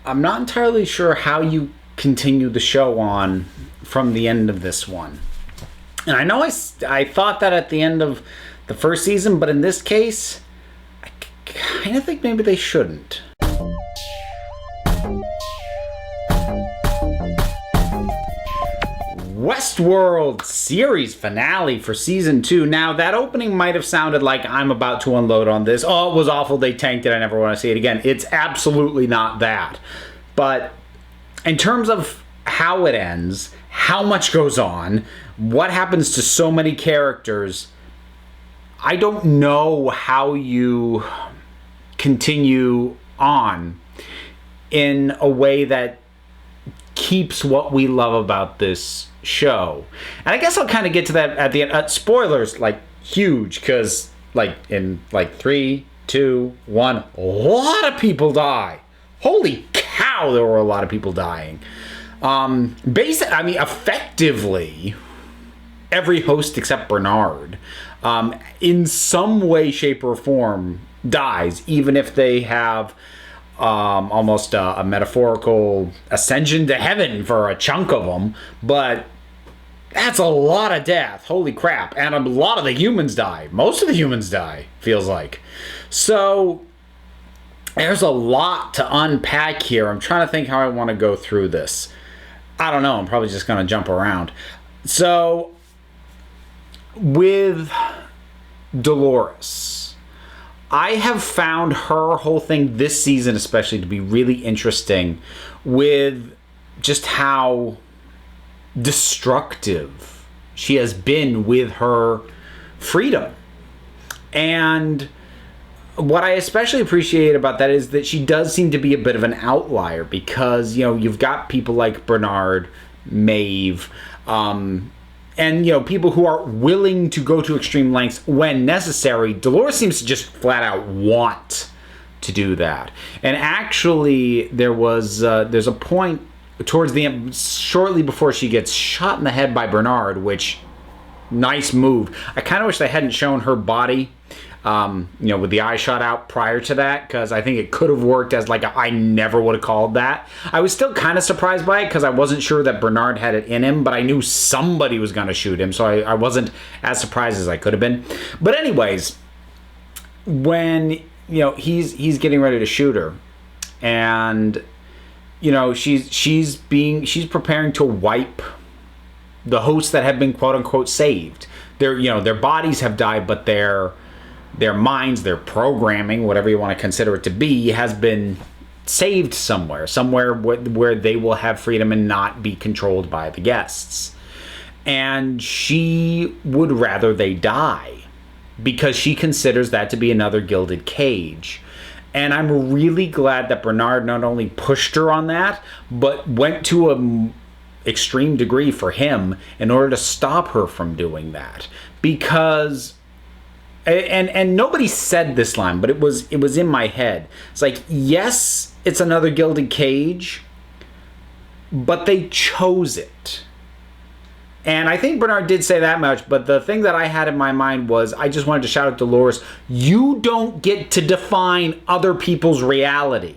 I'm not entirely sure how you continue the show on from the end of this one. And I know I thought that at the end of the first season, but in this case, I kind of think maybe they shouldn't. Westworld series finale for season 2. Now, that opening might have sounded like I'm about to unload on this. Oh, it was awful. They tanked it. I never want to see it again. It's absolutely not that. But in terms of how it ends, how much goes on, what happens to so many characters, I don't know how you continue on in a way that keeps what we love about this show. And I guess I'll kind of get to that at the end. Spoilers, like, huge, because, like, in, like, 3, 2, 1, a lot of people die. Holy cow, there were a lot of people dying. Effectively, every host except Bernard, in some way, shape, or form, dies, even if they have almost a metaphorical ascension to heaven for a chunk of them. But that's a lot of death. Holy crap. And a lot of the humans die. Most of the humans die, feels like. So there's a lot to unpack here. I'm trying to think how I want to go through this. I don't know. I'm probably just going to jump around. So with Dolores, I have found her whole thing this season especially to be really interesting, with just how destructive she has been with her freedom. And what I especially appreciate about that is that she does seem to be a bit of an outlier, because, you know, you've got people like Bernard, Maeve, and, you know, people who are willing to go to extreme lengths when necessary. Dolores seems to just flat out want to do that. And actually, there's a point towards the end, shortly before she gets shot in the head by Bernard, which, nice move. I kind of wish they hadn't shown her body, with the eye shot out prior to that, because I think it could have worked as like I never would have called that. I was still kind of surprised by it because I wasn't sure that Bernard had it in him, but I knew somebody was going to shoot him, so I wasn't as surprised as I could have been. But anyways, when, you know, he's getting ready to shoot her, and, you know, she's preparing to wipe the hosts that have been quote unquote saved. Their bodies have died, but their minds, their programming, whatever you want to consider it to be, has been saved somewhere where they will have freedom and not be controlled by the guests. And she would rather they die, because she considers that to be another gilded cage. And I'm really glad that Bernard not only pushed her on that, but went to an extreme degree for him in order to stop her from doing that. Because, and nobody said this line, but it was in my head. It's like, yes, it's another gilded cage, but they chose it. And I think Bernard did say that much, but the thing that I had in my mind was, I just wanted to shout at Dolores, you don't get to define other people's reality.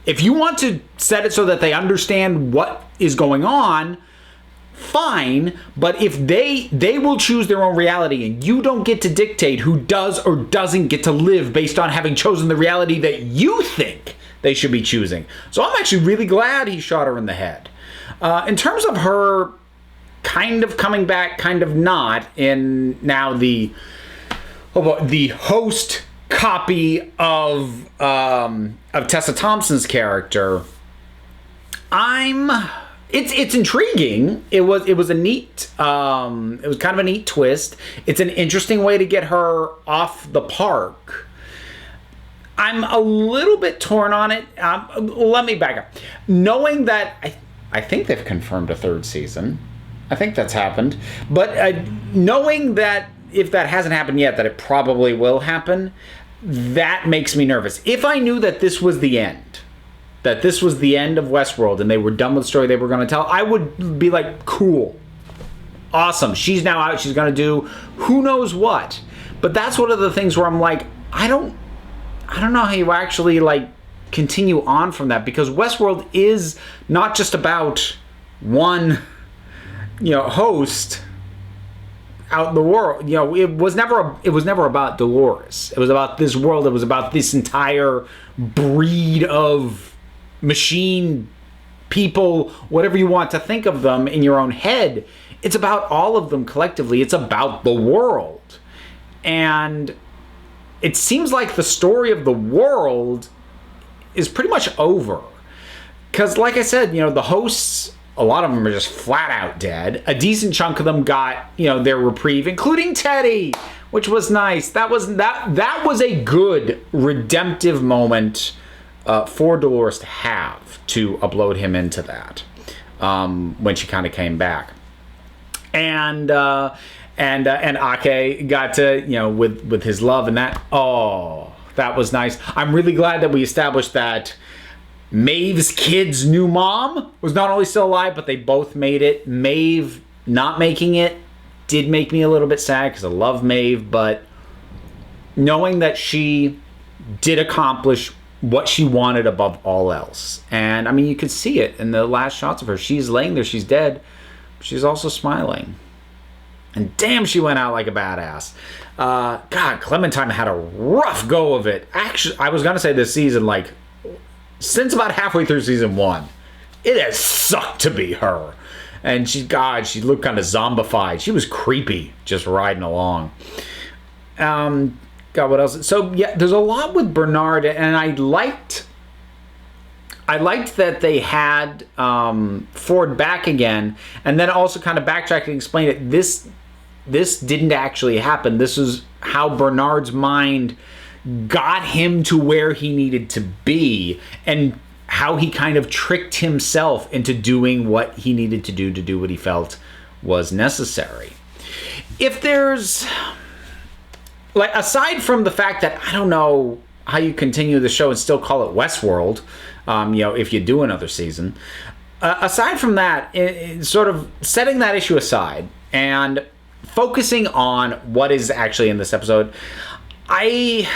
If you want to set it so that they understand what is going on, fine, but if they will choose their own reality, and you don't get to dictate who does or doesn't get to live based on having chosen the reality that you think they should be choosing. So I'm actually really glad he shot her in the head. In terms of her kind of coming back, kind of not, in now the host copy of Tessa Thompson's character, it's intriguing. It was a neat, it was kind of a neat twist. It's an interesting way to get her off the park. I'm a little bit torn on it. Let me back up. Knowing that I think they've confirmed a third season. I think that's happened. But knowing that if that hasn't happened yet, that it probably will happen, that makes me nervous. If I knew that this was the end, that this was the end of Westworld and they were done with the story they were going to tell, I would be like, cool, awesome. She's now out. She's going to do who knows what. But that's one of the things where I'm like, I don't know how you actually, like, continue on from that, because Westworld is not just about one, host out in the world. It was never about Dolores. It was about this world. It was about this entire breed of machine people, whatever you want to think of them in your own head. It's about all of them collectively. It's about the world. And it seems like the story of the world is pretty much over. Because, like I said, the hosts, a lot of them are just flat out dead. A decent chunk of them got, their reprieve, including Teddy, which was nice. That was a good redemptive moment for Dolores to have, to upload him into that when she kind of came back. And Ake got to, with his love and that. Oh, that was nice. I'm really glad that we established that Maeve's kid's new mom was not only still alive, but they both made it. Maeve not making it did make me a little bit sad, because I love Maeve, but knowing that she did accomplish what she wanted above all else. And I mean, you could see it in the last shots of her. She's laying there, she's dead. She's also smiling. And damn, she went out like a badass. God, Clementine had a rough go of it. Actually, I was going to say this season, since about halfway through season 1, it has sucked to be her. And she looked kind of zombified. She was creepy, just riding along. God, what else? So, yeah, there's a lot with Bernard, and I liked that they had Ford back again, and then also kind of backtracked and explained it. This didn't actually happen. This is how Bernard's mind got him to where he needed to be, and how he kind of tricked himself into doing what he needed to do what he felt was necessary. If there's, aside from the fact that I don't know how you continue the show and still call it Westworld, if you do another season, aside from that, sort of setting that issue aside and focusing on what is actually in this episode, I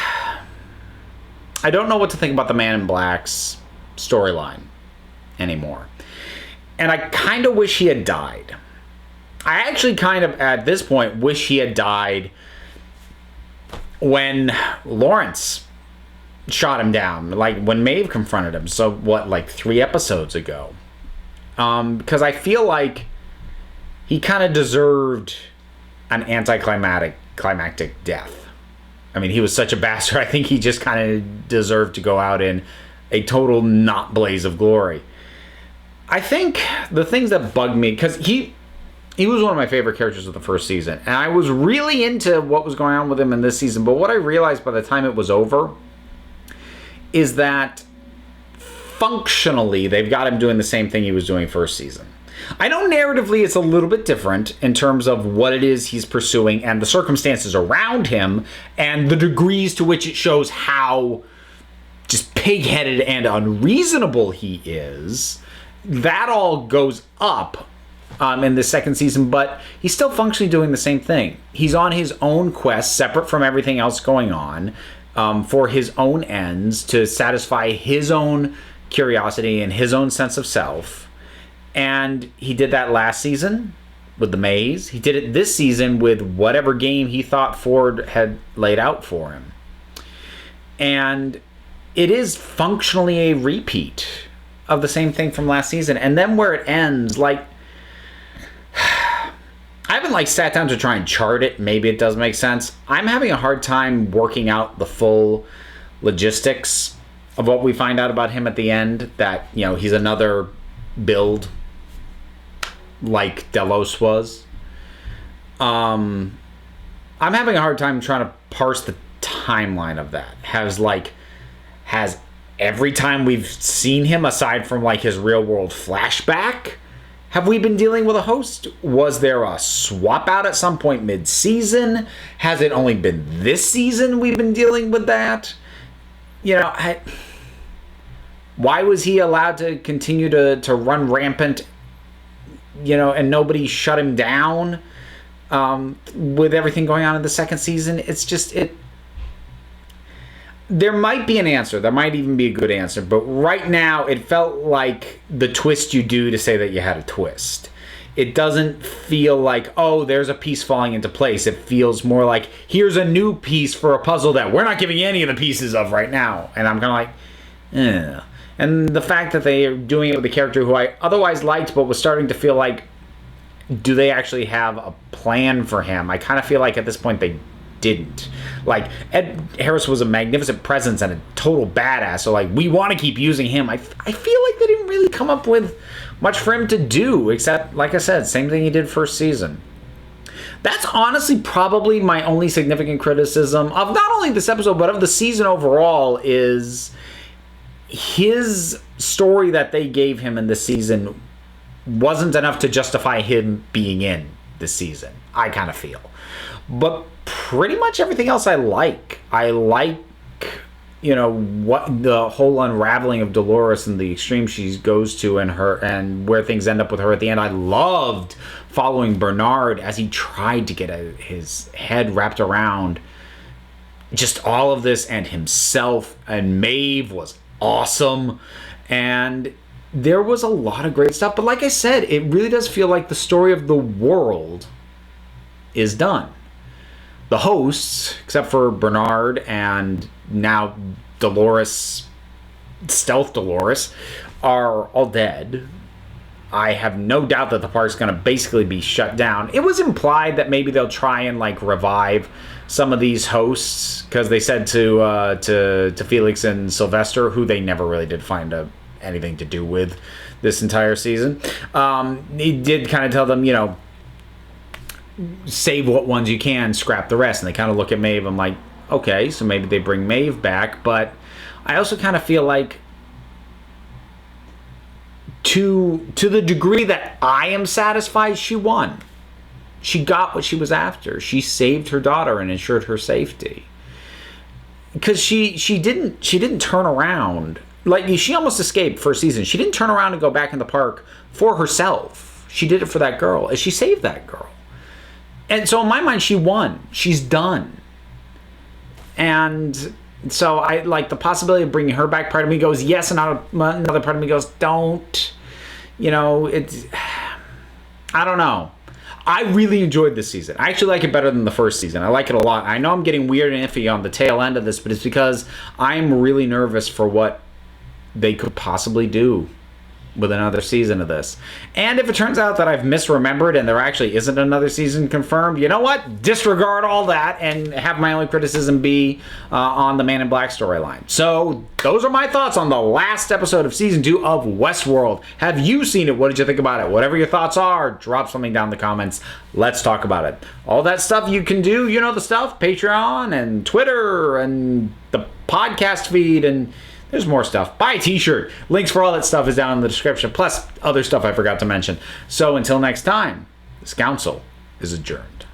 don't know what to think about the Man in Black's storyline anymore. And I kind of wish he had died. I actually kind of, at this point, wish he had died when Lawrence shot him down, when Maeve confronted him. So, 3 episodes ago? Because I feel like he kind of deserved an anticlimactic death. I mean, he was such a bastard. I think he just kind of deserved to go out in a total not blaze of glory. I think the things that bugged me, because he was one of my favorite characters of the first season, and I was really into what was going on with him in this season, but what I realized by the time it was over is that functionally they've got him doing the same thing he was doing first season. I know narratively it's a little bit different in terms of what it is he's pursuing and the circumstances around him and the degrees to which it shows how just pig-headed and unreasonable he is. That all goes up in the second season, but he's still functionally doing the same thing. He's on his own quest, separate from everything else going on, for his own ends, to satisfy his own curiosity and his own sense of self. And he did that last season with the maze. He did it this season with whatever game he thought Ford had laid out for him. And it is functionally a repeat of the same thing from last season. And then where it ends, I haven't sat down to try and chart it. Maybe it does make sense. I'm having a hard time working out the full logistics of what we find out about him at the end. That, he's another build like Delos was. I'm having a hard time trying to parse the timeline of that. Has every time we've seen him, aside from his real world flashback, have we been dealing with a host? Was there a swap out at some point mid-season? Has it only been this season we've been dealing with that? Why was he allowed to continue to run rampant, and nobody shut him down with everything going on in the second season? It's just, There might be an answer. There might even be a good answer. But right now, it felt like the twist you do to say that you had a twist. It doesn't feel like, oh, there's a piece falling into place. It feels more like, here's a new piece for a puzzle that we're not giving you any of the pieces of right now. And I'm kind of like, eh. And the fact that they are doing it with a character who I otherwise liked, but was starting to feel like, do they actually have a plan for him? I kind of feel like at this point they didn't. Like, Ed Harris was a magnificent presence and a total badass, so like, we want to keep using him. I feel like they didn't really come up with much for him to do, except, like I said, same thing he did first season. That's honestly probably my only significant criticism of not only this episode, but of the season overall, is his story that they gave him in this season wasn't enough to justify him being in this season, I kind of feel. But pretty much everything else I like. I like, what the whole unraveling of Dolores and the extreme she goes to and where things end up with her at the end. I loved following Bernard as he tried to get his head wrapped around just all of this and himself. And Maeve was awesome. And there was a lot of great stuff. But like I said, it really does feel like the story of the world is done. The hosts, except for Bernard and now Dolores, Stealth Dolores, are all dead. I have no doubt that the park's going to basically be shut down. It was implied that maybe they'll try and like revive some of these hosts, because they said to Felix and Sylvester, who they never really did find anything to do with this entire season. He did kind of tell them, save what ones you can, scrap the rest. And they kind of look at Maeve. I'm like, okay, so maybe they bring Maeve back. But I also kind of feel like, to the degree that I am satisfied, she won. She got what she was after. She saved her daughter and ensured her safety. Because she didn't turn around. Like, she almost escaped first season. She didn't turn around and go back in the park for herself. She did it for that girl, and she saved that girl. And so in my mind, she won. She's done. And so I like the possibility of bringing her back. Part of me goes, yes, and another part of me goes, don't. It's, I don't know. I really enjoyed this season. I actually like it better than the first season. I like it a lot. I know I'm getting weird and iffy on the tail end of this, but it's because I'm really nervous for what they could possibly do with another season of this. And if it turns out that I've misremembered and there actually isn't another season confirmed, you know what? Disregard all that and have my only criticism be on the Man in Black storyline. So those are my thoughts on the last episode of season 2 of Westworld. Have you seen it? What did you think about it? Whatever your thoughts are, drop something down in the comments. Let's talk about it. All that stuff you can do, you know the stuff, Patreon and Twitter and the podcast feed, and there's more stuff. Buy a t-shirt. Links for all that stuff is down in the description, plus other stuff I forgot to mention. So until next time, this council is adjourned.